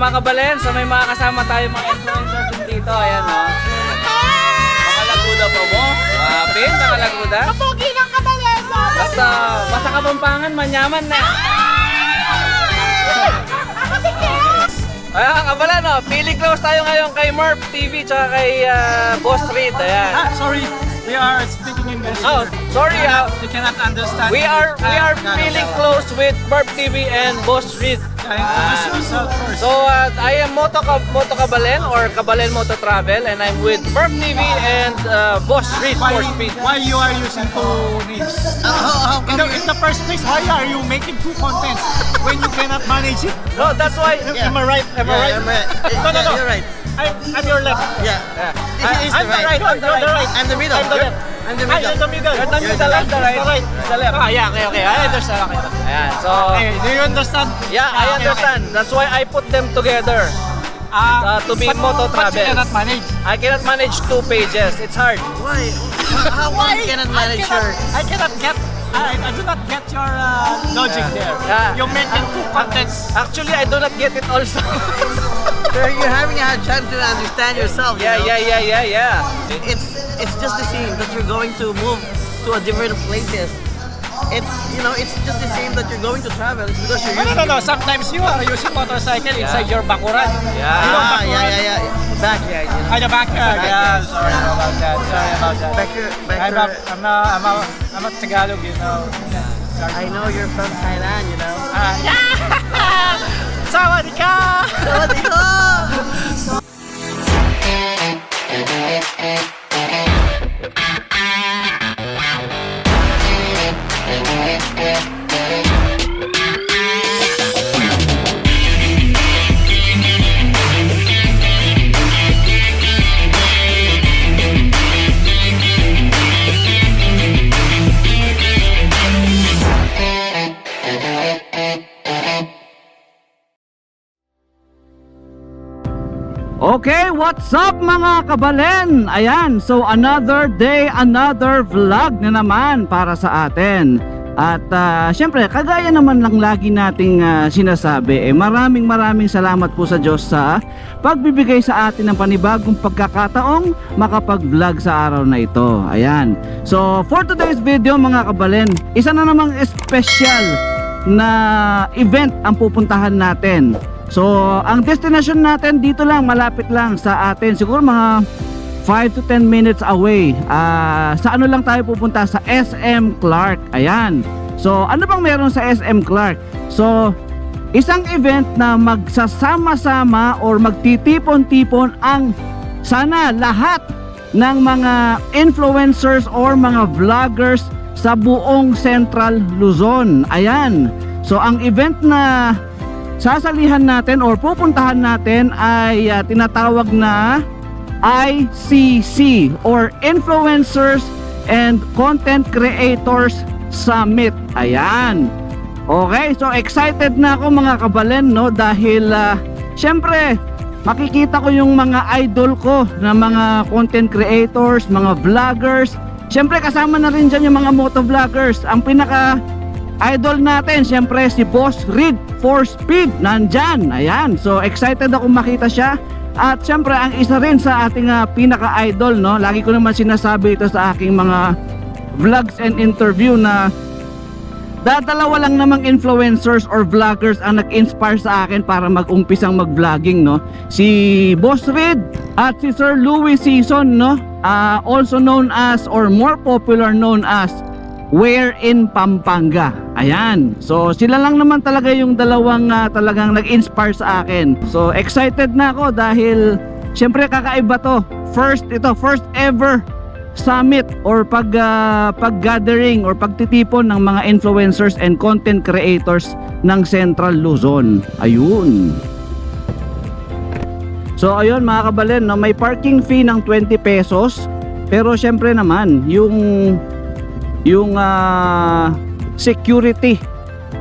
mga kabalen, so may mga kasama tayo mga influencers din dito. Ayan o. Mga Laguda po mo. Wapin, mga Laguda. Kapugi ng kabalen. Basta Kapampangan, manyaman na. Ako si Ken. Ayan, kabalen o. Pili close tayo ngayon kay Murph TV tsaka kay Boss Reed. Ayan. Sorry, we are speaking English. Oh, sorry. You cannot understand. We are feeling close with Murph TV and Boss Reed. Introduce yourself first. So I am Moto Kabalen or Kabalen Moto Travel, and I'm with Murph TV and Boss Reed for Speed. Why you are using two names? In the first place, why are you making two contents when you cannot manage it? No, that's why. Am I right? Am I right? No. You're right. I'm your left. Yeah. This is I'm the right. I'm the right. I'm the middle. I'm the left. I'm the I'm middle. the middle. You're the middle, I'm the right. The left. Ah, yeah, okay. I understand. Okay. Ayan, so Hey, do you understand? yeah, I understand. That's why I put them together. To be Moto But you Travel. cannot manage. I cannot manage 2 pages. It's hard. Why? How come you cannot manage your... I do not get your logic there. Yeah. You mentioned two contents. Actually, I do not get it also. Sir, you're having a hard time to understand yourself. you know? Yeah. It's just the same that you're going to move to a different places. It's just the same that you're going to travel. It's because you're using... No. Sometimes you are using motorcycle inside your bakuran. Yeah. You know Ah, bakuran? yeah. Backyard, you know. Ah, the backyard. Backyard. Yeah, sorry about that. I'm a Tagalog, you know. I know you're from Thailand, you know. Sawadee ka! Okay, what's up mga kabalen? Ayan, so another day, another vlog na naman para sa atin. At syempre, kagaya naman lang lagi nating sinasabi, maraming salamat po sa Diyos sa pagbibigay sa atin ng panibagong pagkakataong makapag-vlog sa araw na ito. Ayan, so for today's video mga kabalen, isa na namang special na event ang pupuntahan natin. So, ang destination natin dito lang, malapit lang sa atin. Siguro mga 5 to 10 minutes away. Sa ano lang tayo pupunta? Sa SM Clark. Ayan. So, ano bang meron sa SM Clark? So, isang event na magsasama-sama or magtitipon-tipon ang sana lahat ng mga influencers or mga vloggers sa buong Central Luzon. Ayan. So, ang event na sasalihan natin or pupuntahan natin ay tinatawag na ICC or Influencers and Content Creators Summit. Ayan. Okay, so excited na ako mga kabalen, no, dahil syempre makikita ko yung mga idol ko na mga content creators, mga vloggers. Syempre kasama na rin dyan yung mga motovloggers. Ang pinaka idol natin, syempre si Boss Reed for Speed, nandyan. Ayan, so excited ako makita siya. At syempre ang isa rin sa ating pinaka-idol, no, lagi ko naman sinasabi ito sa aking mga vlogs and interview na dalawa lang namang influencers or vloggers ang nag-inspire sa akin para mag-umpisang mag-vlogging, no. Si Boss Reed at si Sir Louis Season, no, also known as or more popular known as Where in Pampanga. Ayan. So sila lang naman talaga yung dalawang talagang nag-inspire sa akin. So excited na ako dahil syempre kakaiba to. First ever summit or pag-gathering or pagtitipon ng mga influencers and content creators ng Central Luzon. Ayun. So ayun mga kabalen, no, may parking fee ng 20 pesos. Pero syempre naman yung security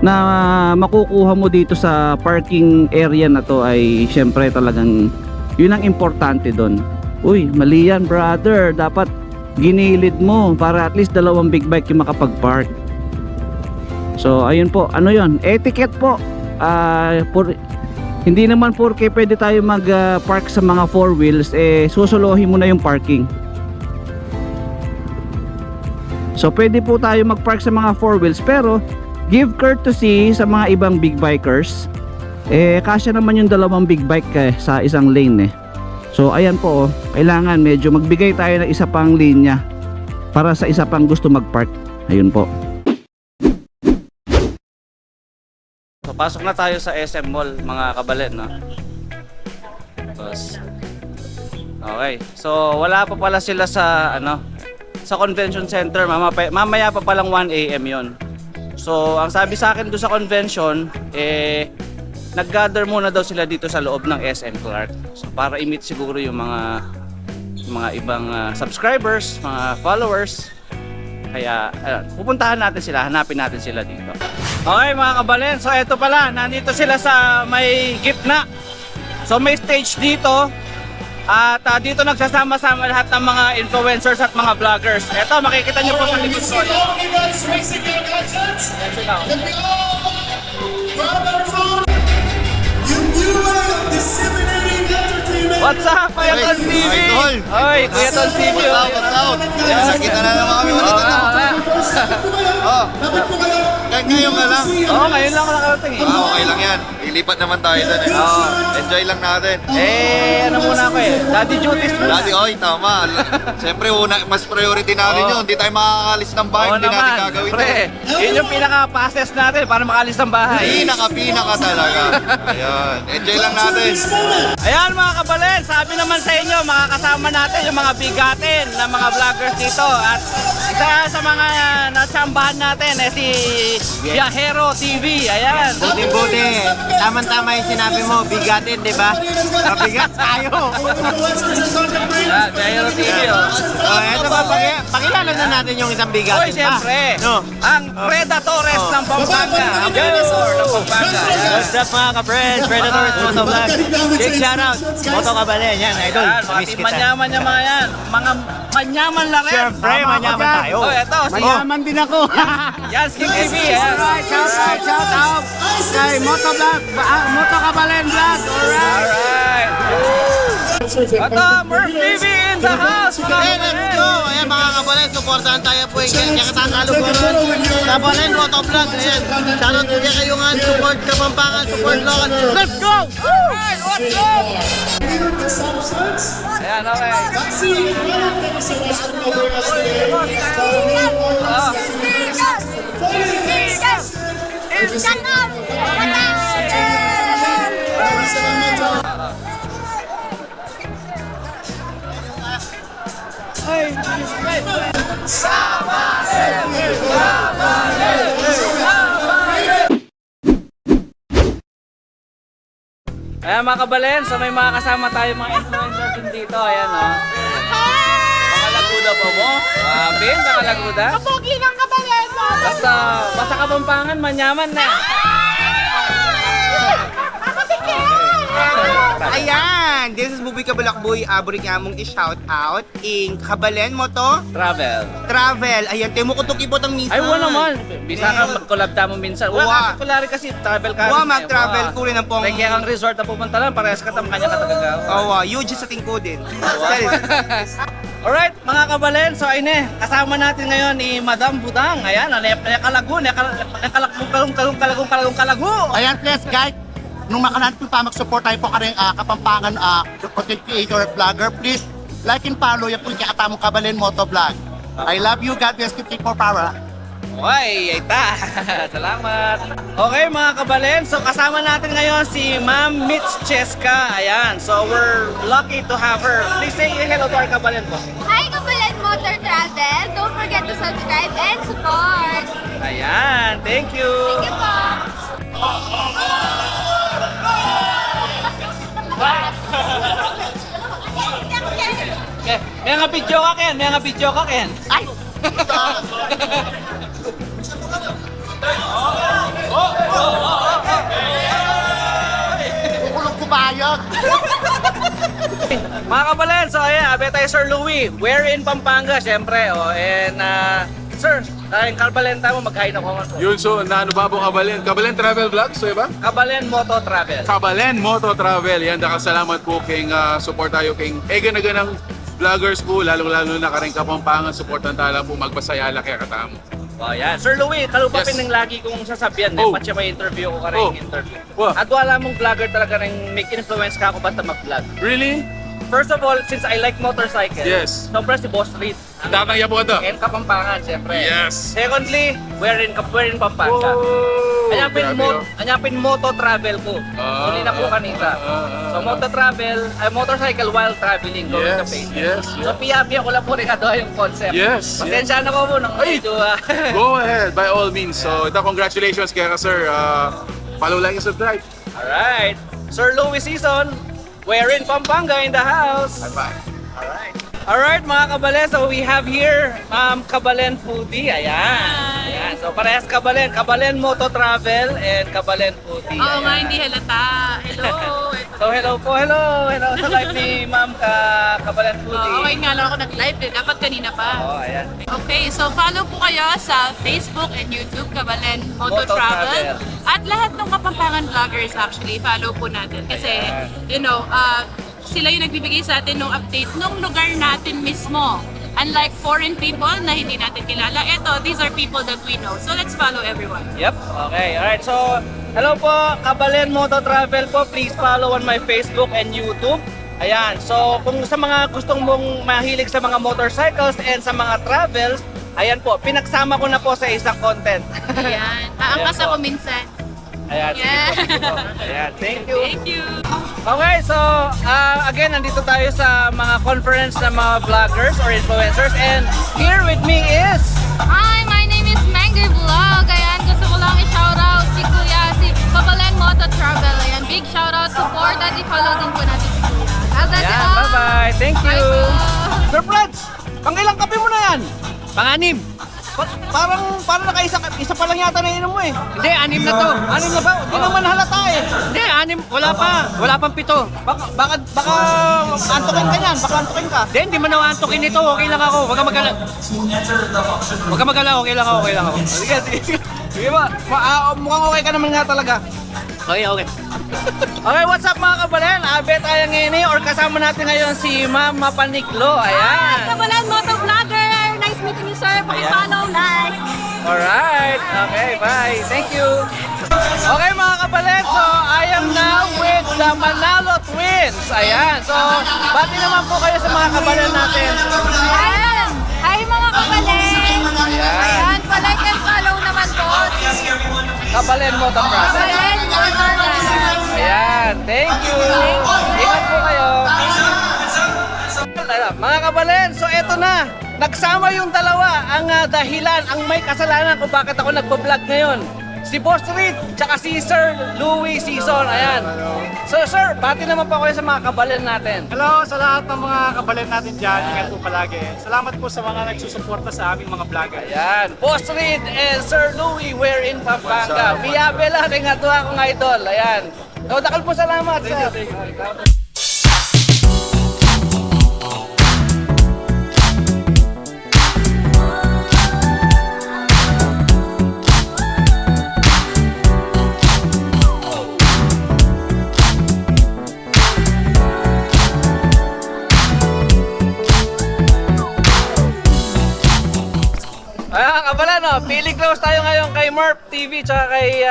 na makukuha mo dito sa parking area na to ay syempre talagang yun ang importante doon. Uy, mali yan brother, dapat ginilid mo para at least dalawang big bike yung makapag-park. So ayun po, ano yun, etiquette po. Hindi naman porke pwede tayo mag-park sa mga 4 wheels, susuluhin mo na yung parking. So pwede po tayo mag-park sa mga 4 wheels, pero give courtesy sa mga ibang big bikers. Kasya naman yung dalawang big bike sa isang lane So ayan po, kailangan medyo magbigay tayo ng isa pang linya para sa isa pang gusto mag-park. Ayun po. So pasok na tayo sa SM Mall mga kabalen, no? Okay. So wala pa pala sila sa sa convention center. Mamaya pa palang 1 AM 'yon. So ang sabi sa akin doon sa convention, nag-gather muna daw sila dito sa loob ng SM Clark. So para i-meet siguro yung mga ibang subscribers, mga followers. Kaya pupuntahan natin sila, hanapin natin sila dito. Okay mga kabalen, so eto pala, nandito sila sa may gitna. So may stage dito. At dito nagsasama-sama lahat ng mga influencers at mga vloggers. Eto, makikita nyo po sa likod ko. What's up, Kuya Ton TV? Oy, Kuya Ton TV. What's up? Nakita na naman kami ulit ito. Ngayon ka lang. Oo, ngayon lang ako nakarating eh. Okay lang yan. Ilipat naman tayo dun eh. Enjoy lang natin. Ano muna ako daddy duties muna. Daddy, oy, tama. Siyempre, mas priority natin yun. Hindi tayo makakalis ng bahay. Oo Hindi natin naman, gagawin pre. yun. Yun yung pinaka-process natin para makalis ng bahay. Pinaka talaga. Ayan. Enjoy lang natin. Ayan mga kabalen, sabi naman sa inyo, makakasama natin yung mga bigatin na mga vloggers dito. At isa sa mga natsambahan natin si Viajero TV. Ayan. Buti-buti. Tama-tama yung sinabi mo, bigatin, di ba? Mabigat tayo. Viajero TV, Eto ba, pakilala na natin yung isang bigatin. Oy, siyempre, No. ang Predatores ng Pampanga. Ang Predator ng Pampanga. Ayan. What's up mga ka-friends? Predators Motovlog. Big shoutout. Moto Kabalen. Yan, idol. Ayan, mga Miss team kita. manyaman niya mga yan. Mga manyaman lang rin. Siyempre, manyaman tayo. Oh, eto, si Manyaman din ako. Yan, Sking TV. Ayan. Shout out kay Motovlog. Moto Kabalen Vlog. Alright. Ito, Murph TV in the house. Hey, let's go! Ayan mga kabalen, supportahan tayo po yung Kakatakalugurun. Kabalen, Motovlog. Ayan, shoutout po kayo kayungan, support Kapampangan, support Local. Let's go! Alright, what's up? Ayan, okay. Ayan mga kabalen, so may mga kasama tayo mga influencers din dito. Ayan Mga laguda po mo. Pin, mga laguda. Kapogi ng kabalen mo. Basta Kapampangan, manyaman na. Ako si Ken. Ayan! This is Buboy Kabalakboy. Abori nga mong i-shout out in Kabalen mo to. Travel. Ayan, temo ko to kibot ang minsan. Ay, wala naman. Bisa ka mag-collab tamo minsan. Wala ka kulari kasi travel ka. Mag-travel ko rin ang pong... May kaya kang resort na pupunta lang, parehas ka tam kanya katagagaw. UG sa tingko din. Alright, mga kabalen, so ayun kasama natin ngayon ni Madam Budang. Ayan, nakalago. Ayan, please guys, nung makalaan po pa mag-support tayo po karing Kapampangan content creator at vlogger, please like and follow yung po yung Katamong Kabalen Motovlog. I love you, God bless you, take more power. Okay, ayta. Salamat. Okay mga kabalen, so kasama natin ngayon si Ma'am Mitch Cheska. Ayan, so we're lucky to have her. Please say hello to our kabalen po. Hi, Kabalen Motor Travel. Don't forget to subscribe and support. Ayan, thank you. Thank you po. May nga video ka, Ken. May nga video ka, Ken. Ay! Kulog ko bayag. Mga kabalen, so ayan, abe tayo Sir Louie. We're in Pampanga, syempre. And sir, dahil Kabalen tayo, mag-hi na ko. Yun, so, na ano ba po Kabalen? Kabalen Travel Vlogs, so ba? Kabalen Moto Travel. Kabalen Moto Travel. Yan, salamat po king support tayo king egan-egan ng vloggers po, lalong-lalo na kareng Kapampangan, supportan tala po, magbasayala kaya katamo. Oh, yan. Sir Louie, kalupapin Yes. ng lagi kong sasabihan, Oh. patya may interview ko ka rin Oh. interview. Wow. At wala mong vlogger talaga rin make influence ka ako basta mag-vlog. Really? First of all, since I like motorcycle, Yes. sobra si Boss Reed. Tatangya po ito. And Kapampangan, siyempre. Yes. Secondly, we're in Pampanga. Anyapin moto travel ko. Uli na po kanita. So moto travel, motorcycle while traveling, going to Yes, places. yes, So piya-piya ko lang po rin yung concept. Yes, Pasensya na ko po ng Ay! medyo Go ahead, by all means. So, ito, congratulations kaya ka, sir. Follow, like, and subscribe. Alright. Sir Louie Season, we're in Pampanga in the house. Bye. Alright. Alright mga kabalen, so we have here Kabalen Foodie. Ayan. Ayan. So parehas Kabalen. Kabalen Moto Travel and Kabalen Foodie. Oo nga, Ayan. hindi halata. Hello. So hello po, hello. Hello sa live ni Ma'am Kabalen Foodie. Okay nga lang ako nag-live eh. Dapat kanina pa. Oh, ayan. Okay, so follow po kayo sa Facebook and YouTube, Kabalen Moto Moto Travel. Travel. At lahat ng Kapampangan vloggers actually, follow po natin. Kasi, you know, sila yung nagbibigay sa atin ng update nung lugar natin mismo. Unlike foreign people na hindi natin kilala, these are people that we know. So let's follow everyone. Yep. Okay. Alright. So, hello po, Kabalen Moto Travel po. Please follow on my Facebook and YouTube. Ayan. So, kung sa mga gustong mong mahilig sa mga motorcycles and sa mga travels, ayan po, pinagsama ko na po sa isang content. Ayan. Aangkas Ayan po. ako minsan. Ayan, sige po, sige po. Ayan, thank you. Thank you. Okay, so again, nandito tayo sa mga conference ng mga vloggers or influencers, and here with me is Hi, my name is Mango Vlog. Ayan, gusto ko lang i-shoutout si Kuya, si Kabalen Moto Travel. Ayan, big shoutout, support at i-follow din po natin si Kuya. That's Ayan, all. bye-bye. Thank you. Bye po. Sir Freds, pang ilang kape mo na yan? Pang-anim. Parang nakaisa pa lang yata na inom mo eh. Hindi, 6 na to. Anim na ba? Hindi naman halata eh. Hindi, 6. Wala pa. Wala pang 7. Baka antukin ka yan. Baka antukin ka. Hindi man ako antukin nito. Okay lang ako. Huwag ka magala. Huwag ka magala. Okay lang ako. Okay lang ako. Sige, sige. Sige ba? Mukhang okay ka naman nga talaga. Okay, okay. Okay, what's up mga kabalen? Abe tayo ngayon or kasama natin ngayon si Ma'am Mapaniklo. Ayan. Kabalen Moto Vlogger. Nice meeting you, sir. Paki-follow, like. Alright. Okay, bye. Thank you. Okay mga kabalen, so I am now with the Manalo Twins. Ayan. So, bati naman po kayo sa mga kabalen natin. Ayan. Hi mga kabalen. Ayan, pa-like and follow naman po. Kabalen Moto Travel. Kabalen Moto Travel. Ayan. Thank you. Ingat po kayo. Mga kabalen, so eto na. Nagsama yung dalawa, ang dahilan, ang may kasalanan kung bakit ako nagpa-vlog ngayon. Si Boss Reed, tsaka si Sir Louie Season, ayan. So sir, bati naman po kayo sa mga kabalen natin. Hello sa lahat ng mga kabalen natin dyan. Ingat po palagi. Salamat po sa mga nagsusuporta sa aming mga vlogger. Ayan, Boss Reed and Sir Louie, we're in Pampanga. Biyabe lang, kay nga tuwa akong idol, ayan. So, dakal po salamat, sir. Ayan, kabala no, feeling close tayo ngayon kay Murph TV tsaka kay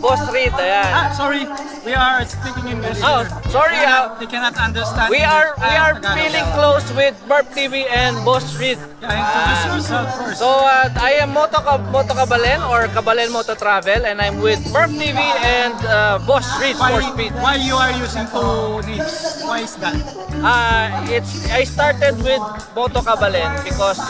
Boss Reed, ayan. Sorry, we are speaking English. Oh, sorry They cannot understand. we are feeling close with Murph TV and Boss Reed. Introduce yourself first. So I am Moto Kabalen or Kabalen Moto Travel, and I'm with Murph TV and Boss Reed for Speed. Why you are using two names? Why is that? I started with Moto Kabalen because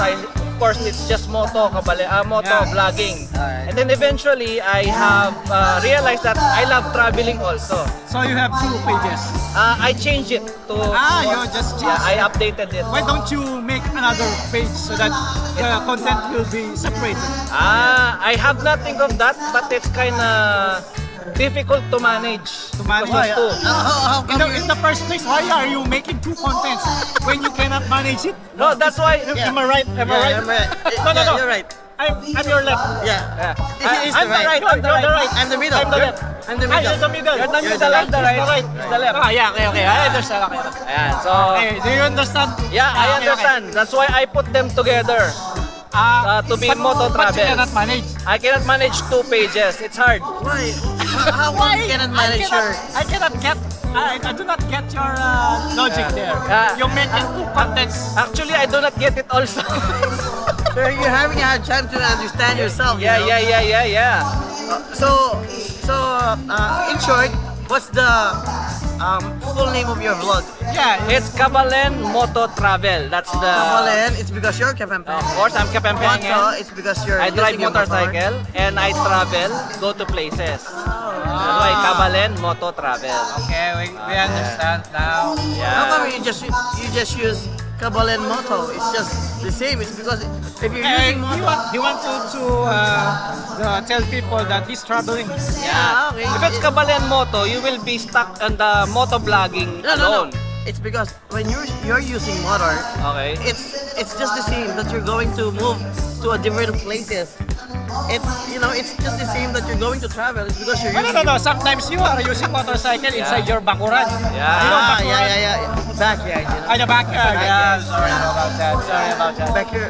of course it's just Moto Kabalen, Moto vlogging, and then eventually I have realized that I love traveling also. So you have two pages. I changed it to You just yeah, changed. I updated it. Why don't you make another page so that the content will be separated? I have not think of that, but it's kind of difficult to manage. To manage? Because of two. In the first place, why are you making two contents when you cannot manage it? No, that's why. Am I right? Am I right? No, you're right. I'm your left. Yeah. He's I'm the right. You're the right. I'm the middle. I'm the left. I'm the Ah, middle. you're the middle. You're the middle, I'm the right. He's the left. Ah, yeah, okay. I understand. Okay. Ayan, so, Hey, do you understand? yeah, I Okay, understand. That's why I put them together. To be but- moto but you travel. cannot manage. I cannot manage 2 pages. It's hard. Why? How come you cannot manage your... I cannot get. I do not get your logic there. Yeah. You make it two contents. Actually, I do not get it also. So you're having a hard time to understand yourself. you yeah, know? yeah. So, in short, what's the full name of your vlog? Yeah. It's Kabalen Moto Travel. That's the... Kabalen, it's because you're Kapampangan. Of course, I'm Kapampangan. Moto, it's because you're I drive using your motor. motorcycle and I travel, go to places. That's why Kabalen Moto Travel. Okay, we understand now. How Yeah. come you just use Kabalen Moto? It's just the same. It's because if you're using moto. He want to tell people that he's traveling. Yeah, okay. If it's Kabalen Moto, you will be stuck on the moto vlogging No. alone. It's because when you're using motor, Okay. it's just the same that you're going to move to a different places. It's just the same that you're going to travel. It's because you're using. No. Sometimes you are using motorcycle inside your bakuran. Yeah. You know bakuran? Yeah. Backyard, you know. Ah, the backyard. Yeah. Backyard. Sorry about that.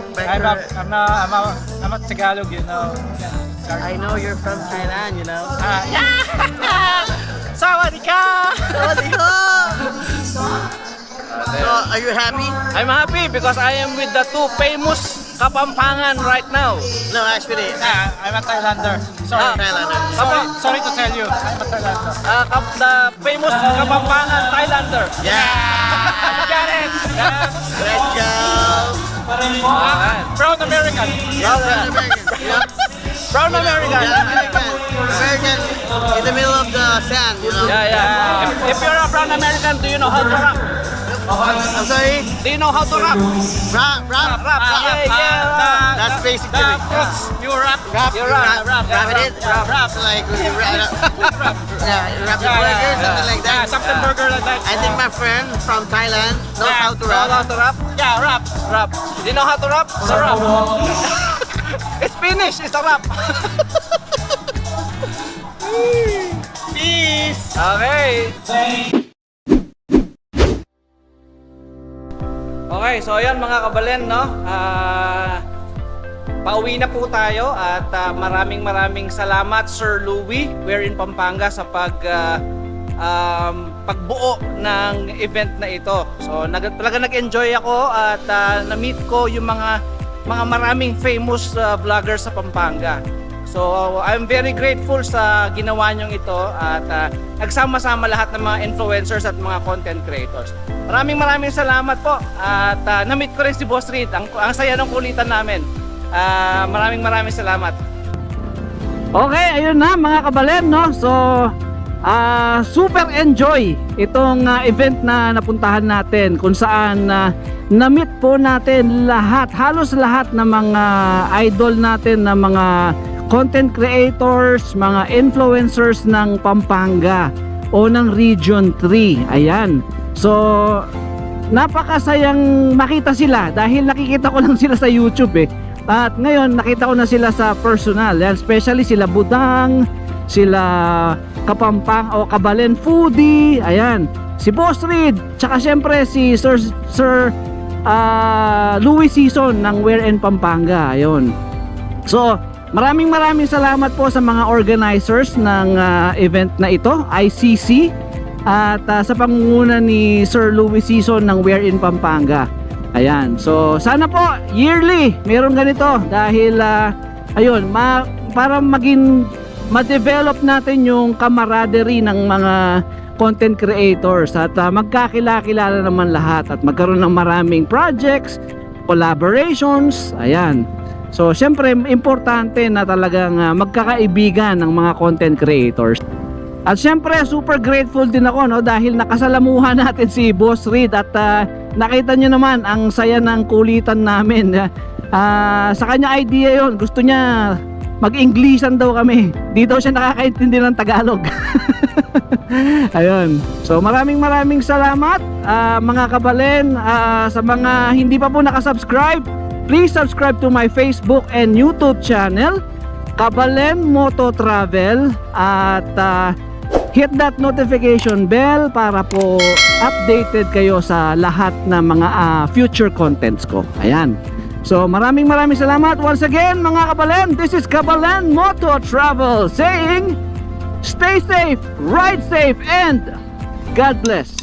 I'm a Tagalog, you know. I know you're from Thailand, you know. Sawadika! So, are you happy? I'm happy because I am with the 2 famous Kapampangan right now. No, actually, I'm a Thailander. Sorry. Thailander. Sorry to tell you. I'm a Thailander. The famous Kapampangan Thailander. Got it! Let's go. Proud American. Brown American. American in the middle of the sand, you know. Yeah. If you're a brown American, do you know how to rap? I'm sorry. Do you know how to rap? Rap. Yeah. That's basically. You rap. You rap. Rap it. Rap. Like we rap. Yeah, rap the burger, something like that. Something burger like that. I think my friend from Thailand knows how to Know how rap. to rap? Yeah, rap. Rap. Do you know how to rap? So rap. It's Finnish. It's a rap. Peace. Okay. Okay, so ayan mga kabalen, no? Pauwi na po tayo at maraming salamat Sir Louie, we're in Pampanga sa pagbuo ng event na ito. So talaga nag-enjoy ako at na-meet ko yung mga maraming famous vloggers sa Pampanga. So I'm very grateful sa ginawa nyong ito at nagsama-sama lahat ng mga influencers at mga content creators. Maraming salamat po at na-meet ko rin si Boss Reed. Ang saya ng kulitan namin. Maraming salamat. Okay, ayun na mga kabalen, no? So, super enjoy itong event na napuntahan natin kung saan na-meet po natin halos lahat ng mga idol natin na mga content creators, mga influencers ng Pampanga o ng Region 3. Ayan. So, napakasayang makita sila dahil nakikita ko lang sila sa YouTube eh. At ngayon nakita ko na sila sa personal. Yan, especially sila Budang, sila Kapampang o Kabalen Foodie, ayan, si Boss Reed, tsaka syempre si Sir Louie Season ng We're in Pampanga. Ayun. So, maraming salamat po sa mga organizers ng event na ito, ICC, at sa pangunguna ni Sir Louie Season ng We're in Pampanga. Ayan. So, sana po yearly meron ganito dahil ayun, para ma-develop natin yung camaraderie ng mga content creators at magkakilala naman lahat at magkaroon ng maraming projects, collaborations. Ayan. So, syempre importante na talagang magkakaibigan ng mga content creators. At syempre super grateful din ako, no, dahil nakasalamuhan natin si Boss Reed at nakita nyo naman ang saya ng kulitan namin. Sa kanya idea yon, gusto niya mag-Englishan daw kami. Di daw siya nakakaintindi ng Tagalog. Ayun. So maraming salamat mga kabalen. Sa mga hindi pa po nakasubscribe, please subscribe to my Facebook and YouTube channel, Kabalen Moto Travel, at hit that notification bell para po updated kayo sa lahat ng mga future contents ko. Ayan. So maraming salamat once again mga Kabalen. This is Kabalen Moto Travel saying stay safe, ride safe, and God bless.